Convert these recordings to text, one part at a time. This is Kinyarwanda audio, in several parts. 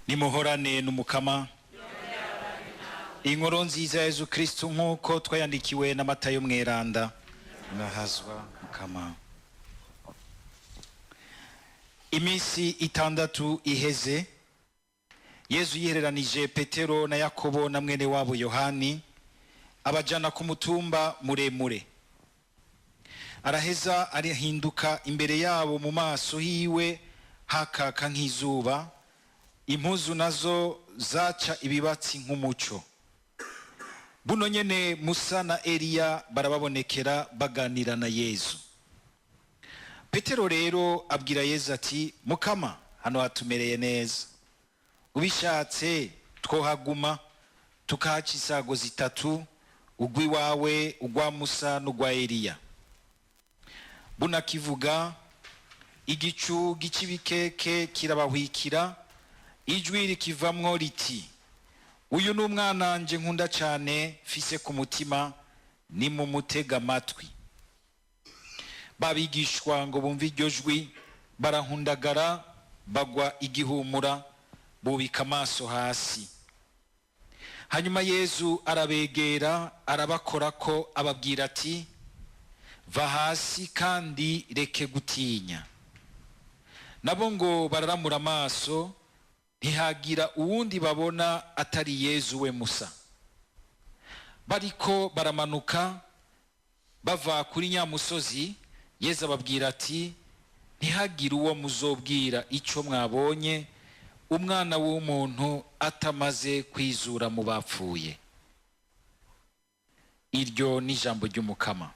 nimuhorane n'umukama. Inkuru nziza ya Yesu Kristo nk'uko twayandikiwe na Matayo mweranda. Nahazwa mukama. Imisi 6 iheze, Yesu yihereranije Petero na Yakobo na mwene wabo Yohani abajana ku mutumba muremure. Araheza arihinduka imbere yabo, mu maso hiwe hakaka nk'izuba, impuzu nazo zaca ibibatsi nk'umuco. Buno nyene Musa na Eliya barababonekera baganira na Yesu. Petero rero abwira Yesu ati, mukama, hano hatumereye neza, ubishatse twohaguma tukahaca isago 3, ugwi wawe, ugwa Musa n'ugwa Eliya. Buna kivuga, igicu gicibikeke kirabahwikira, ijwi rikivamwo riti, uyu n'umwana nje nkunda cyane, fise ku mutima, nimumutega amatwi. Babigishwa ngo bumve iryo jwi, barahundagara, bagwa igihumura, bubika amaso hasi. Hanyuma Yesu arabegera, arabakorako, ababwira ati, va hasi kandi reke gutinya. Nabo ngo bararamura amaso, ntihagira uwundi babona atari Yesu we Musa. Bariko baramanuka bava kuri nyamusozi, Yesu ababwira ati, ntihagira uwo muzobwira ico mwabonye umwana w'umuntu atamaze kwizura mu bapfuye. Iryo ni ijambo ry'umukama.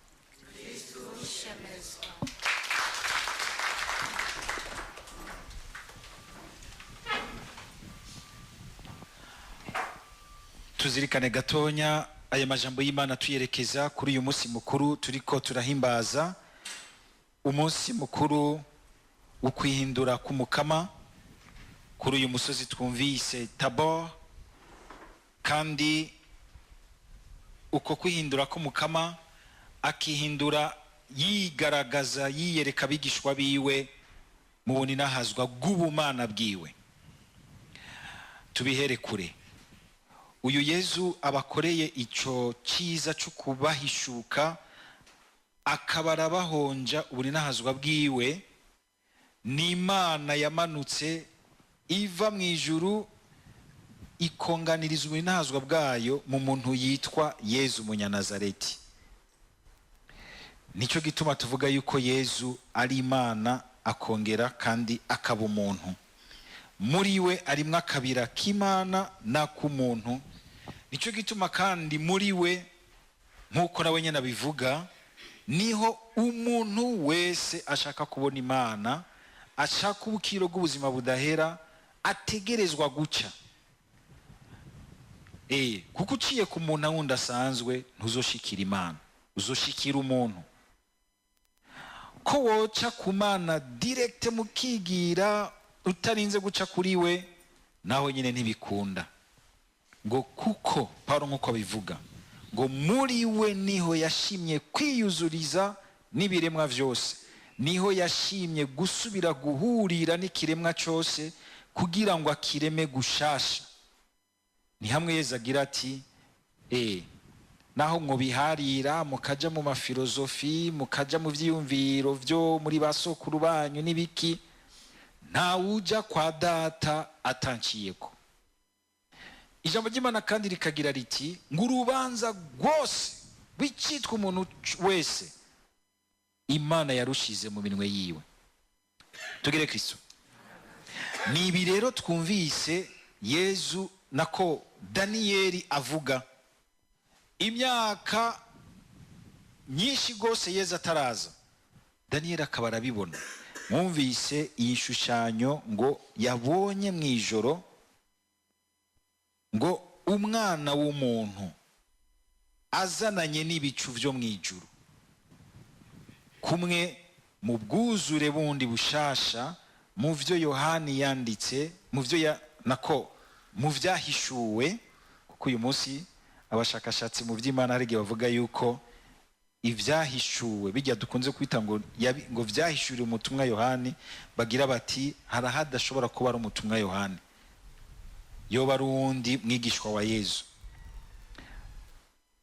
Tuzirikane gatonya aya majambo y'Imana tuyerekeza kuri uyu munsi mukuru turiko turahimbaza, umunsi mukuru ukwihindura k'umukama kuri uyu musozi twumvise Tabor. Kandi uko kwihindura k'umukama akihindura yigaragaza, yiyereka abigishwa biwe mu buninahazwa bw'ubumana bwiwe. Tubihere kure. Uyu Yesu abakoreye ico ciza cyo kubahishuka, akabara bahonja ubuninahazwa bwiwe, ni Imana yamanutse iva mu ijuru ikonganiriza ubuninahazwa bwayo mu muntu yitwa Yesu Umunyanazareti. Nico gituma tuvuga yuko Yesu ari Imana akongera kandi akaba umuntu. Muri we arimwo akabira k'Imana na k'umuntu. Nico gituma kandi muri we, nk'uko nawe nyene abivuga, niho umuntu wese ashaka kubona Imana, ashaka ubukiro bw'ubuzima budahera, ategerezwa guca. Kuko uciye ku muntu wundi asanzwe ntuzoshikira Imana, uzoshikira umuntu. Ko woca ku Mana direct mukigira utarinze guca kuri we, naho nyine ntibikunda. Ngo kuko Paulo nk'uko bivuga, ngo muri we niho yashimye kwiyuzuriza n'ibiremwa vyose, niho yashimye gusubira guhurira n'ikiremwa cyose kugira ngo akireme gushasha. Ni hamwe Yesu agira ati, naho mubiharira mukaja mu mafilozofi, mukaja mu vyiyumviro vyo muri basokuru banyu n'ibiki, nta uja kwa data atanciyeko. Ijambo ry'Imana kandi rikagira riti, ngo urubanza rwose wicitwa umuntu wese Imana yarushize mu minwe yiwe. Tugire Kristo. Ni ibi rero twumvise Yesu nako Daniyeli avuga. Imyaka nyinshi gose Yesu ataraza, Daniyeli akaba arabibona. Mwumvise iyi shushanyo ngo yabonye mu ijoro, ngo umwana w'umuntu azananye n'ibicu vyo mu ijuru, kumwe mu bwuzure bundi bushasha, mu vyo Yohani yanditse, mu vyahishuwe. Kuko uyu munsi abashakashatsi mu vy'Imana hari bavuga yuko ivyahishuwe bijya dukunze kwita ngo vyahishuriwe umutumwa Yohani, bagira bati harahadashobora kuba ari umutumwa Yohani. yoba ari uwundi mwigishwa wa Yesu.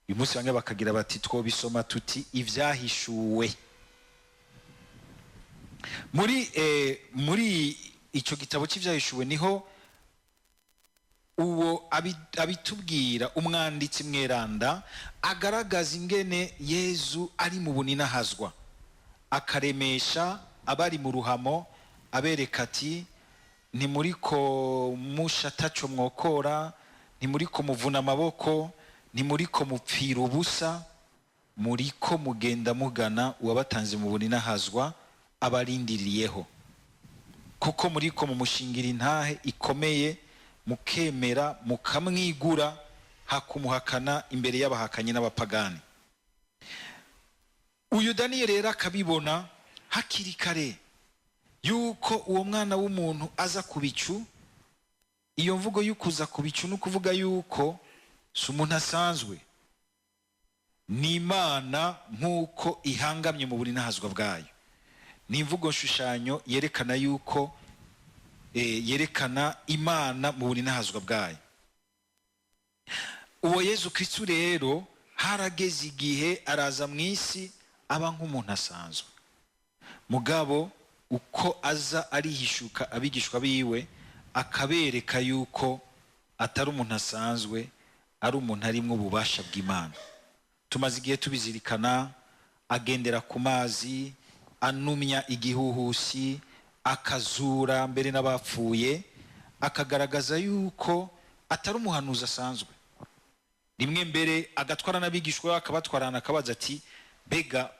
uyu munsi bamwe bakagira bati twobisoma tuti ivyahishuwe. muri icyo gitabo cy'ivyahishuwe niho uwo abitubwira umwanditsi mweranda agaragaza ingene Yezu ari mu buninahazwa, akaremesha abari mu ruhamo, abereka ati ntimuriko mushataco mwokora, ntimuriko muvuna amaboko, ntimuriko mupfira ubusa, muriko mugenda mugana uwabatanze mu buninahazwa abarindiriyeho, kuko muriko mumushingira intahe ikomeye, mukemera mukamwigura, hakumuhakana imbere y'abahakanyi n'abapagani. Uyu Daniyeli rero akabibona hakiri kare yuko uwo mwana w'umuntu aza ku bicu. Iyo mvugo y'ukuza ku bicu no kuvuga yuko si umuntu asanzwe, ni Imana nk'uko ihangamye mu buninahazwa bwayo. Ni imvugo nshushanyo yerekana yuko yerekana Imana mu buninahazwa bwayo. Uwo Yezu Kristo rero harageze igihe araza mu isi aba nk'umuntu asanzwe, mugabo uko aza arihishuka abigishwa biwe akabereka yuko atari umuntu asanzwe, ari umuntu arimwo ububasha bw'Imana. Tumaze igihe tubizirikana, agendera ku mazi, anumya igihuhusi, akazura mbere n'abapfuye, akagaragaza yuko atari umuhanuzi asanzwe. Rimwe mbere agatwara n'abigishwa akabatwarana akabaza ati mbega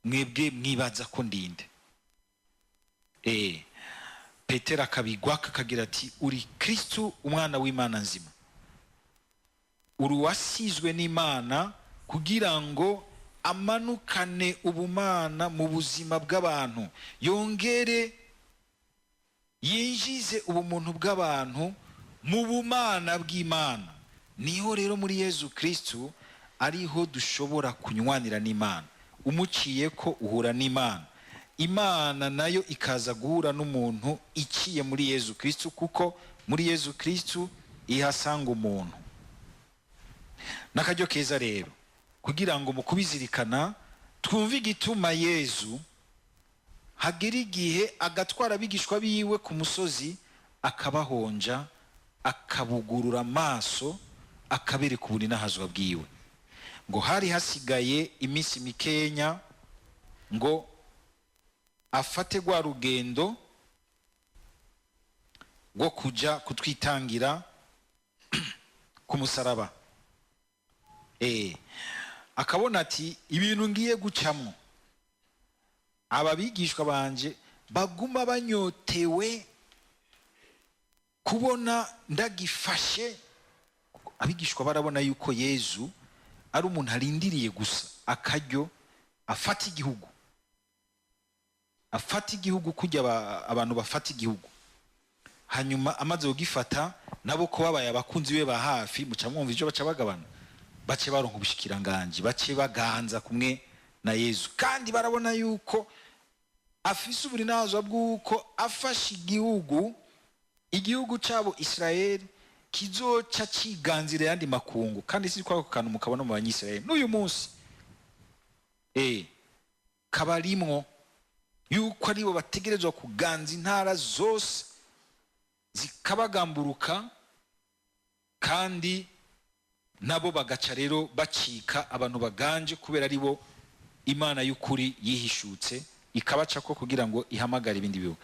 mwebwe mwibaza ko ndinde? Petero akabigwa akagira ati uri Kristo umwana w'Imana nzima, uri wasizwe n'Imana kugira ngo amanukane ubumana mu buzima bw'abantu, yongere yinjize ubumuntu bw'abantu mu bumana bw'Imana. Niho rero muri Yezu Kristo ariho dushobora kunywanira n'Imana, umuciye ko uhura n'Imana, Imana nayo ikaza guhura n'umuntu iciye muri Yezu Kristo, kuko muri Yezu Kristo ihasanga umuntu. N'akaryo keza rero kugira ngo mu kubizirikana twumve igituma Yezu hagera igihe agatwara abigishwa biwe ku musozi, akabahonja, akabugurura amaso, akabereka ubuninahazwa bwiwe. Ngo hari hasigaye iminsi mikenya ngo afate rwa rugendo rwo kuja kutwitangira ku musaraba. Akabona ati ibintu ngiye gucamwo, aba bigishwa banje baguma banyotewe kubona ndagifashe. Abigishwa barabona yuko Yezu ari umuntu arindiriye gusa akaryo afata igihugu, afata igihugu kujya abantu bafata igihugu, hanyuma amaze kugifata nabo ko babaye abakunzi be ba hafi, muca mwumva ivyo baca bagabana, bace baronka ubushikiranganje, bace baganza kumwe na Yezu. Kandi barabona yuko afise ubuninahazwa bw'uko afashe igihugu cabo Israeli kizoca ciganzira yandi makungu. Kandi si kwa kantu mukabona mu banyisraeli n'uyu munsi kabarimwo yuko aribo bategerezwa kuganza intara zose zikabagamburuka, kandi nabo bagaca rero bacika abantu baganje, kubera aribo Imana y'ukuri yihishutse ikabaca ko kugira ngo ihamagara ibindi bihugu.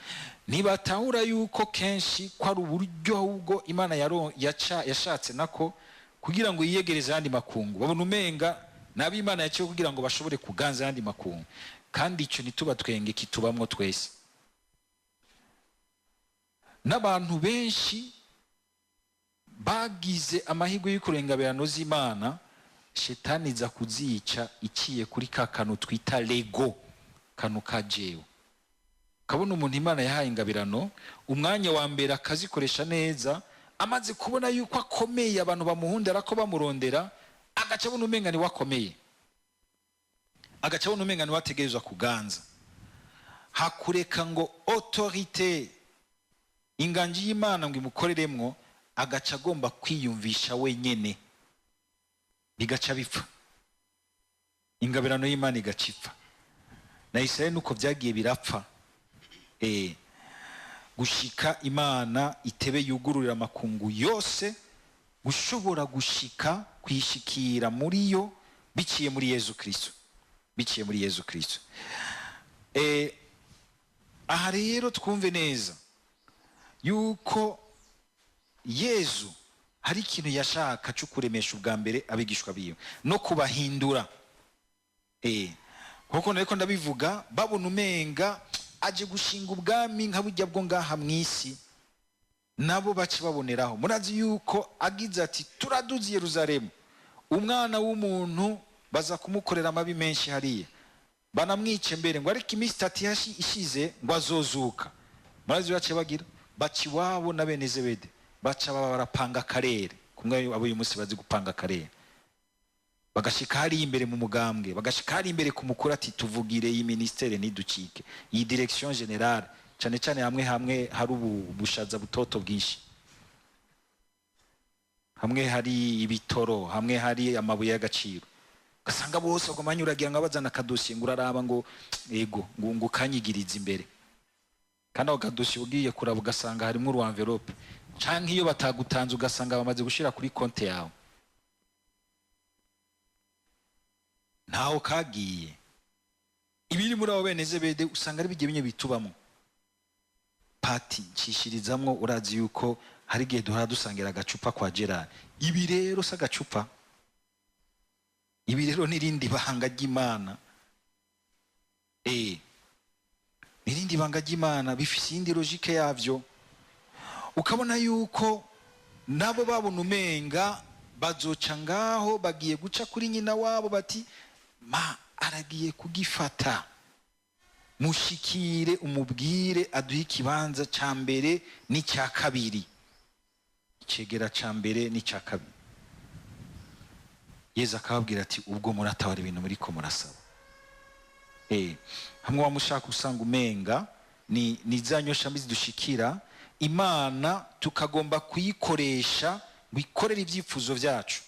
Nibatahura yuko kenshi ko ari uburyo ahubwo Imana yashatse nako kugira ngo yiyegereze yandi makungu, babona umenga nabi Imana yaciye kugira ngo bashobore kuganza yandi makungu. Kandi icyo nituba twenge kitubamwo twese. N'abantu benshi bagize amahirwe y'ukurengabirano z'Imana, shetani za kuzica iciye kuri ka kantu twita lego, kanu kajewe. Kabona umuntu Imana yahaye ingabirano, umwanya wa mbere akazikoresha neza, amaze kubona yuko akomeye, abantu bamuhundera ko bamurondera, agaca abona umenga ni wakomeye, agaca abona umenga ni wategerezwa kuganza. Hakureka ngo autorite inganji y'Imana ngo imukoreremwo, agaca agomba kwiyumvisha wenyene, bigaca bipfa, ingabirano y'Imana igacipfa. Na Israeli nuko byagiye birapfa, gushika Imana itebe yugururira amakungu yose, gushobora gushika kwishikira muri yo biciye muri Yesu Kristo, biciye muri Yesu Kristo. Aha rero twumve neza yuko Yesu hari ikintu yashaka cyo kuremesha ubwa mbere abigishwa biwe no kubahindura. Kuko nariko ndabivuga babona umenga aje gushinga ubwami nka burya bwo ngaha mwisi, nabo baci baboneraho. Murazi yuko agize ati turaduzi Yerusalemu, umwana w'umuntu baza kumukorera amabi menshi hariya, banamwice mbere ngo ariko iminsi 3 ishize ngo azozuka. Murazi bace bagira baci wabo na bene Zebede baca barapanga akarere, kumwe abo uyu munsi bazi gupanga akarere, bagashika hari imbere mu mugambwe, bagashika hari imbere ku mukuru ati tuvugire iyi ministere niducike, iyi direction generale, cyane cyane hamwe hari ubushaza butoto bwinshi, hamwe hari ibitoro, hamwe hari amabuye y'agaciro, gasanga bose bagomanyuragira ngo bazana kadosiye ngo uraraba ngo ego ngo kanyigiriza imbere, kandi ako kadosiye ugiye kuraba ugasanga harimo uru envelope, canke iyo batagutanze ugasanga bamaze gushira kuri konte yawe, ntaho kagiye. Ibiri muri abo bene Zebede usanga ari bigiye bitubamo pati nshishirizamwo. Urazi yuko hari igihe duhora dusangira agacupa kwa Gerard. Ibi rero sa gacupa, ibi rero nirindi banga ry'Imana, nirindi banga ry'Imana, bifise indi logique yavyo. Ukabona yuko nabo babona umenga bazoca ngaho bagiye guca kuri nyina wabo bati ma aragiye kugifata, mushikire umubwire aduhe ikibanza ca mbere n'icya kabiri, icegera ca mbere n'icya kabiri. Yesu akababwira ati ubwo muratabara ibintu muriko murasaba. Hamwe wamushaka usanga umenga ni zanyosha mbizi dushikira Imana tukagomba kuyikoresha wikorera ibyifuzo byacu.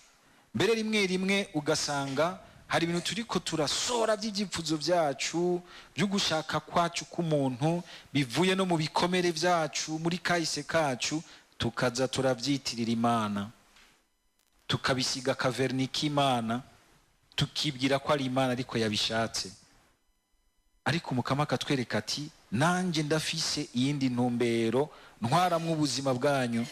Mbere rimwe rimwe ugasanga hari ibintu turiko turasora by'ibyifuzo byacu byo gushaka kwacu k'umuntu, bivuye no mu bikomere byacu muri kahise kacu, tukaza turavyitirira Imana, tukabisiga kaverni k'Imana, tukibwira ko ari Imana ariko yabishatse. Ariko Mukama akatwereka ati nanje ndafise iyindi ntumbero ntwaramwe ubuzima bwanyu.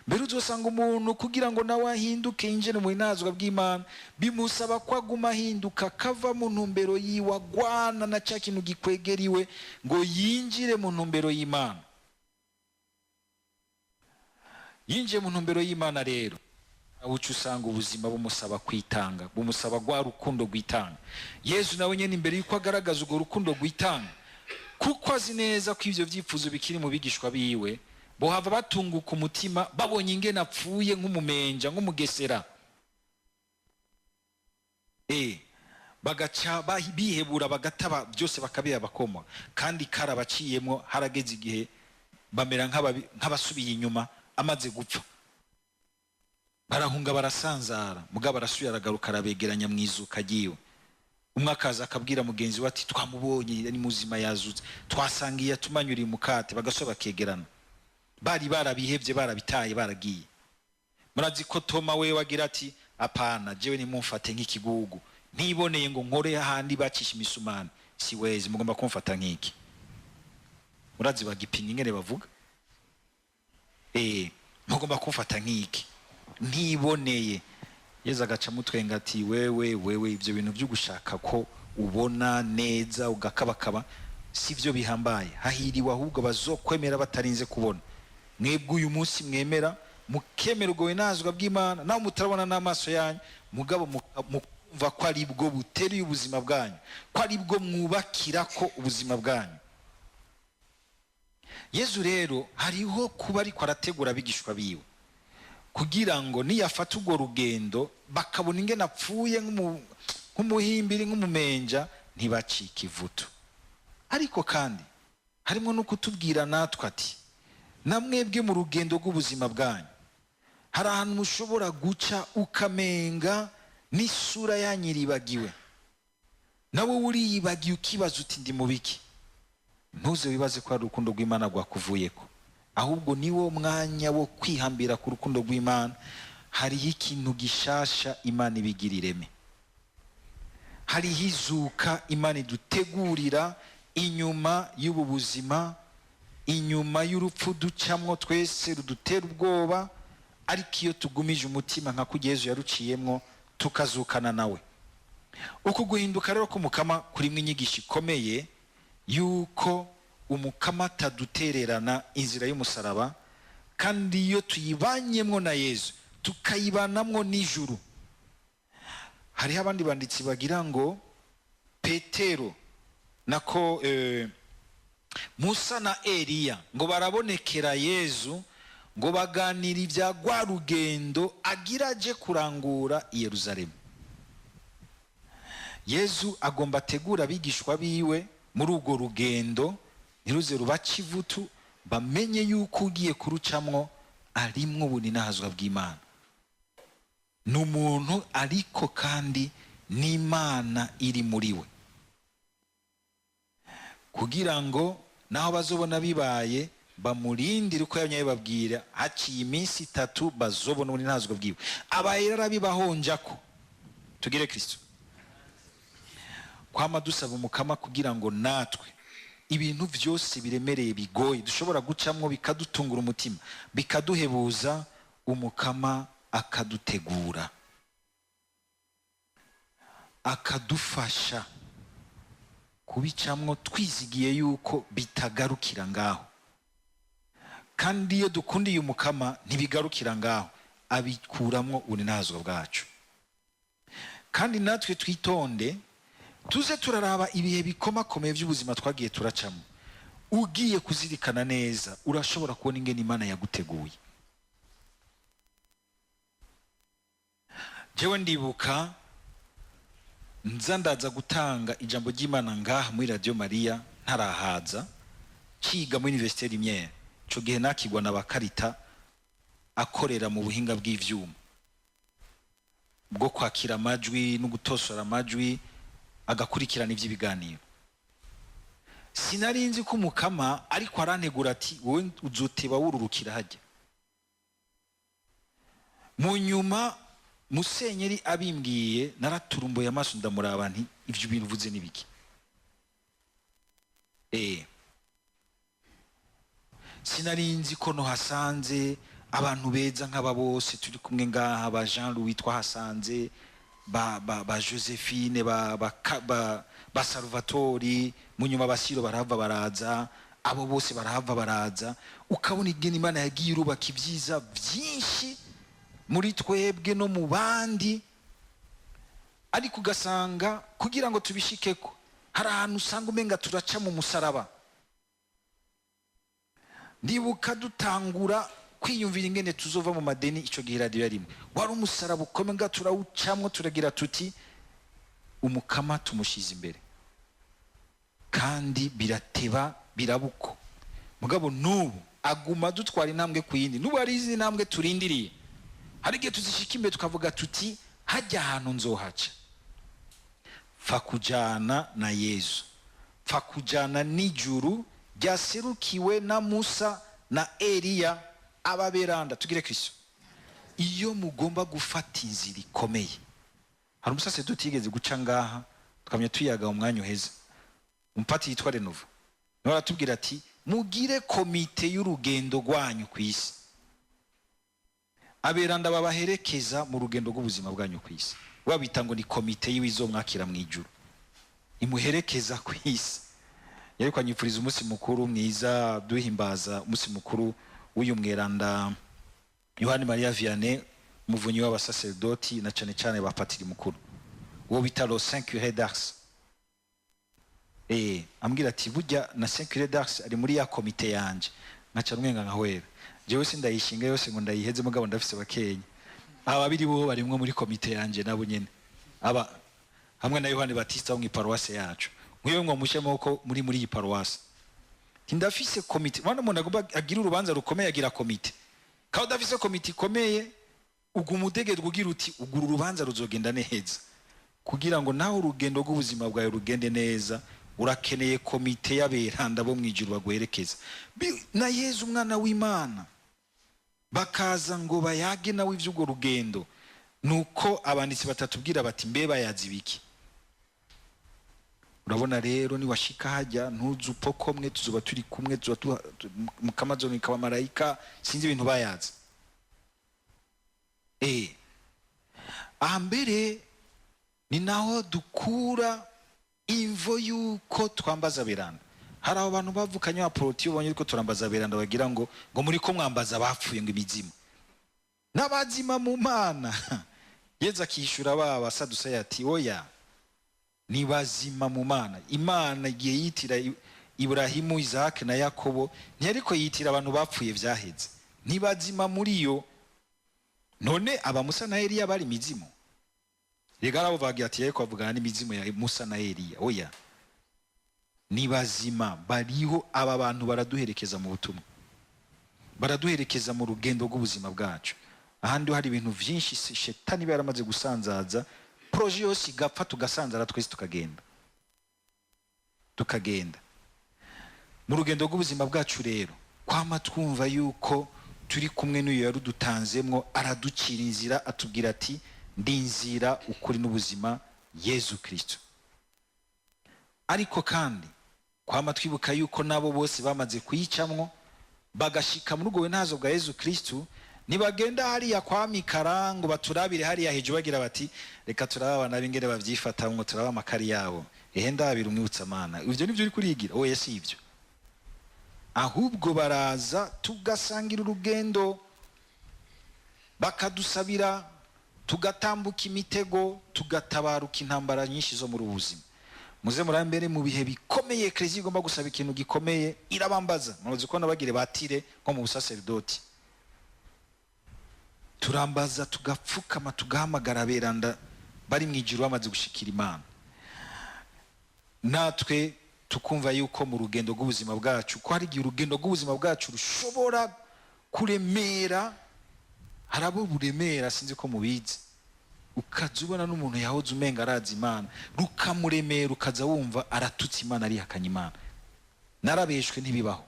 Mbere uzosanga umuntu kugira ngo nawe ahinduke yinjire mu binazwa bw'Imana bimusaba ko aguma ahinduka, kava mu ntumbero yiwe agwana na cya kintu gikwegeriwe ngo yinjire mu ntumbero y'Imana. Yinjiye mu ntumbero y'Imana rero abuca usanga ubuzima bumusaba kwitanga, bumusaba gwa rukundo gwitanga. Yesu nawe nyene imbere yuko agaragaza urwo rukundo gwitanga, kuko azi neza ko ivyo vyifuzo bikiri mu bigishwa biwe, bohava batunguka umutima babonye ingene apfuye nk'umumenja nk'umugesera, bagaca bihebura bagataba byose bakabiha bakoma, kandi karabaciyemo harageze igihe bamera nk'abasubiye inyuma amaze gupfa, barahunga barasanzara, mugabo arasuye aragaruka arabegeranya mwizuka giwe. Umwe akaza akabwira mugenzi we ati twamubonye ni muzima yazutse, twasangiye tumanyuriye umukate, bagasoba bakegerana. Bari barabihevye barabitaye baragiye. Murazi ko Toma we wagira ati apana jewe ni mumfate nk'ikigugu, ntiboneye ngo nkore ahandi bacisha imisumani, siwezi mugomba kumfata nk'iki. Murazi bagipinga ingene bavuga, mugomba kumfata nk'iki ntiboneye. Yesu agaca mutwenga ati wewe ivyo bintu byo gushaka ko ubona neza ugakabakaba sivyo bihambaye, hahiriwe ahubwo bazokwemera batarinze kubona. Mwebwe uyu munsi mwemera mukemera ubwo binazwa bw'Imana, naho mutarabona n'amaso yanyu, mugabo mukumva ko ari bwo buteruye ubuzima bwanyu, ko ari bwo mwubakira ko ubuzima bwanyu. Yesu rero hariho kuba ariko arategura abigishwa biwe kugira ngo niyafata urwo rugendo bakabona ingene apfuye nk'umuhimbiri nk'umumenja ntibacike ivutu. Ariko kandi harimo no kutubwira natwe ati namwebwe mu rugendo rw'ubuzima bwanyu hari ahantu mushobora guca ukamenga n'isura yanyiribagiwe, nawe uriyibagiye ukibaza uti ndi mubiki. Ntuze wibaze ko ari urukundo rw'Imana rwakuvuyeko, ahubwo niwo mwanya wo kwihambira ku rukundo rw'Imana. Hariho ikintu gishasha Imana ibigira ireme, hariho izuka Imana idutegurira inyuma y'ubu buzima, inyuma y'urupfu ducamwo twese rudutera ubwoba, ariko iyo tugumije umutima nka kujya Yesu yaruciyemwo tukazukana nawe. Uku guhinduka rero k'umukama kurimwo inyigisho ikomeye yuko umukama atadutererana inzira y'umusaraba, kandi iyo tuyibanyemwo na Yesu tukayibanamwo n'ijuru. Hariho abandi banditsi bagira ngo Petero nako Musa na Eliya ngo barabonekera Yesu ngo baganira ibya rwa rugendo agira aje kurangura i Yerusalemu. Yesu agomba ategura abigishwa biwe muri urwo rugendo ntiruze rubaca ivutu, bamenye yuko ugiye kurucamwo arimwo ubuninahazwa bw'Imana, n'umuntu ariko kandi n'Imana iri muri we, kugira ngo naho bazobona bibaye bamurindire uko yanyaye babwira, haciye iminsi 3 bazobona ubuninahazwa bwiwe. Abayera bibahonjako tugire Kristo. Kwama dusaba umukama kugira ngo natwe ibintu byose biremereye bigoye dushobora gucamwo bikadutungura umutima, bikaduhebuza, umukama akadutegura, akadufasha kubicamwo twizigiye yuko bitagarukira ngaho. Kandi iyo dukundiye umukama ntibigarukira ngaho, abikuramwo ubuninahazwa bwacu. Kandi natwe twitonde, tuze turaraba ibihe bikomakomeye by'ubuzima twagiye turacamo. Ugiye kuzirikana neza urashobora kubona ingene Imana yaguteguye. Jewe ndibuka nzandaza gutanga ijambo ry'Imana ngaha muri Radio Maria ntarahaza, ciga muri Université Lumière. Ico gihe nakigwa na bakarita akorera mu buhinga bw'ivyuma bwo kwakira amajwi no gutosora amajwi, agakurikirana iby'ibiganiro. Sinari nzi ko umukama ariko arantegura ati wowe uzoteba wururukira hajya. Mu nyuma Musenyeri abimbwiye naraturumbuye amaso ndamuraba nti ivyo bintu uvuze nibiki. Sinari nzi ko no hasanze abantu beza nk'aba bose turi kumwe ngaha, ba Jean Louis twahasanze, ba Josephine, ba Salvatori, munyuma basiro barahava baraza, abo bose barahava baraza. Ukabona igene Imana yagiye irubaka ibyiza byinshi muri twebwe no mu bandi, ariko ugasanga kugira ngo tubishikeko hari ahantu usanga umenga turaca mu musaraba. Ndibuka dutangura kwiyumvira ingene tuzova mu madeni, ico gihe radio yarimwe wari umusaraba ukomeye nga turawucamwo, turagira tuti umukama tumushize imbere, kandi birateba birabuko. Mugabo nubu aguma dutwara intambwe ku yindi, nubu ari izi ntambwe turindiriye. Hari igihe tuzishika imbere tukavuga tuti hajya ahantu nzohaca. Fa kujana na Yesu, fa kujana n'ijuru ryaserukiwe na Musa na Eliya ababeranda. Tugire Kristo. Iyo mugomba gufata inzira ikomeye, hari umusaseredoti yigeze guca ngaha tukamya tuyaga umwanya uheze, umpati yitwa Renova, niwe aratubwira ati mugire komite y'urugendo rwanyu ku isi, aberanda babaherekeza mu rugendo rw'ubuzima bwanyu ku isi. Wabita ngo ni komite y'izomwakira mu ijuru, imuherekeza ku isi. Yari kwanyifuriza umunsi mukuru mwiza, duhimbaza umunsi mukuru w'uyu mweranda Yohani Maria Vianney, umuvunyi w'abasaserdoti na cyane cyane bapatiri mukuru, uwo bita le Saint Curé d'Ars. Ambwira ati burya na Saint Curé d'Ars ari muri ya komite yanje. Nkaca rumwenga nkahwera, jewe sindayishinga yose ngo ndayiheze, mugabo ndafise bakenya. Ababiri bo barimwe muri komite yanje nabo nyene, aba hamwe na Yohani Batista wo mu paroisse yacu. Mwiwe ngo mushemo ko muri iyi paroisse ndafise komite. Mwana umuntu agomba agira urubanza rukomeye agira komite. Kaho dafise komite ikomeye ubwo umutegeko ugira uti ugura urubanza ruzogenda neza. Kugira ngo nawe urugendo rw'ubuzima bwawe rugende neza, urakeneye komite y'aberanda bo mwijuru bagwerekeza. Na Yezu umwana w'Imana bakaza ngo bayage nawe ivy'ubwo rugendo. Nuko abanditsi batatubwira bati mbe bayazi biki. Urabona rero ni washika hajya ntuzu pokomwe tuzoba turi kumwe tuzoba mukamazo nikaba marayika sinzi ibintu bayazi. Ambere ni naho dukura imvo yuko twambaza beranda. Hari abantu bavukanye wa proti ubonye yuko turambaza beranda bagira ngo muri ko mwambaza bapfuye ngo imizimu. N'abazima mu Mana. Yeza kishura baba sadusa yati oya. Ni bazima mu Mana. Imana igiye yitira Ibrahimu, Isaac na Yakobo, ntiyariko yitira abantu bapfuye vyaheze. Ni bazima muri yo. None aba Musa na Eliya bari mizimu. Regara abo bagiye ati yeko avugana n'imizimu ya Musa na Eliya. Oya. Ni bazima bariho. Aba bantu baraduherekeza mu butumwa. Baraduherekeza mu rugendo rw'ubuzima bwacu. Ahandi hari ibintu vyinshi shetani baramaze gusanzaza. Proje yose igapfa tugasanzara twese tukagenda. Mu rugendo rw'ubuzima bwacu rero kwama twumva yuko turi kumwe n'uyo yarudutanzemwo, araducira inzira, atubwira ati ndi inzira ukuri n'ubuzima, Yezu Kristo. Ariko kandi kwama twibuka yuko nabo bose bamaze kuyicamwo bagashika mu rugo ntazo bwa Yezu Kristo, nibagenda hariya kwa Mikara ngo baturabire hariya hejuru bagira bati reka turaba nabingere bavyifata ngo turaba amakari yabo. Ndabira umwibutsa Mana. Ivyo nivyo uri kurigira. Oya si ivyo. Ahubwo baraza tugasangira urugendo, bakadusabira, tugatambuka imitego, tugatabaruka intambara nyinshi zo muri ubuzima. Muze murambere mu bihe bikomeye Eklezia igomba gusaba ikintu gikomeye irabambaza. Muzi ko nabagire batire nko mu busaserdoti. Turambaza tugapfukama tugahamagara beranda bari mwijuru bamaze gushikira Imana. Natwe tukumva yuko mu rugendo rw'ubuzima bwacu ko hari igihe urugendo rw'ubuzima bwacu rushobora kuremera. Harabo buremera sinzi ko mubizi. Ukazubona n'umuntu yahoze umenga arazi Imana, rukamuremera ukaza wumva aratutse Imana ari hakanye Imana. Narabeshwe ntibibaho.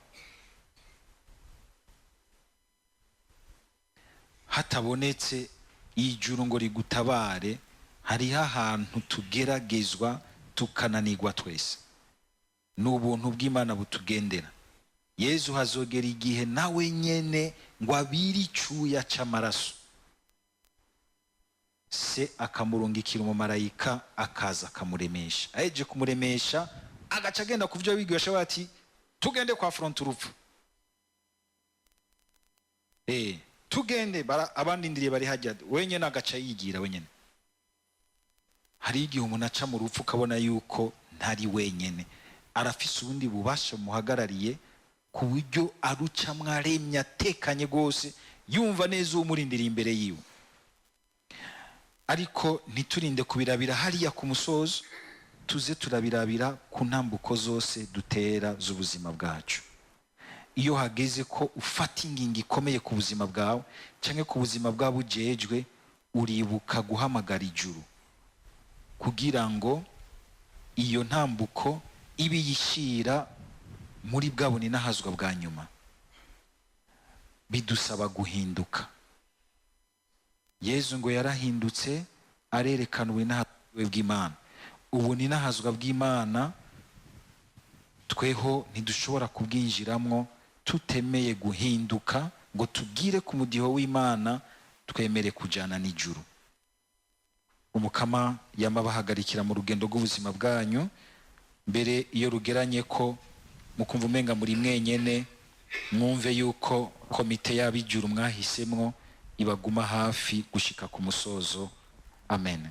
Hatabonetse ijuru ngo rigutabare, hari ahantu tugeragezwa tukananirwa twese. N'ubuntu bw'Imana butugendera. Yezu hazogera igihe nawe nyene ngo abiri cuya c'amaraso, se akamurungikira umumarayika akaza akamuremesha. Aheje kumuremesha agaca agenda kuvyo bigisha bati tugende kwa front urupfu. Tugende abandi ndiriye bari hajya wenyene agaca yigira wenyene. Hari igihe umuntu aca mu rupfu ukabona yuko ntari wenyene, arafise ubundi bubasha muhagarariye ku buryo aruca mwaremye atekanye gose, yumva neza umurindiriye imbere yiwe. Ariko niturinde kubirabira hariya ku musozo, tuze turabirabira ku ntambuko zose dutera z'ubuzima bwacu. Iyo hageze ko ufata ingingo ikomeye ku buzima bwawe canke ku buzima bwabo ujejwe, uribuka guhamagara ijuru kugira ngo iyo ntambuko ibe yishira muri bwabo ni nahazwa bwa nyuma. Bidusaba guhinduka. Yezu ngo yarahindutse arerekana ubunahazwa bw'Imana. Ubu ni nahazwa bw'Imana tweho ntidushobora kubwinjiramwo tutemeye guhinduka ngo tugire ku mudiho w'Imana, twemere kujana n'ijuru. Umukama yamabahagarikira mu rugendo rw'ubuzima bwanyu. Mbere iyo rugeranye ko mukumva umenga muri mwenyene, mwumve yuko komite y'abijuru mwahisemwo ibaguma hafi gushika ku musozo. Amen.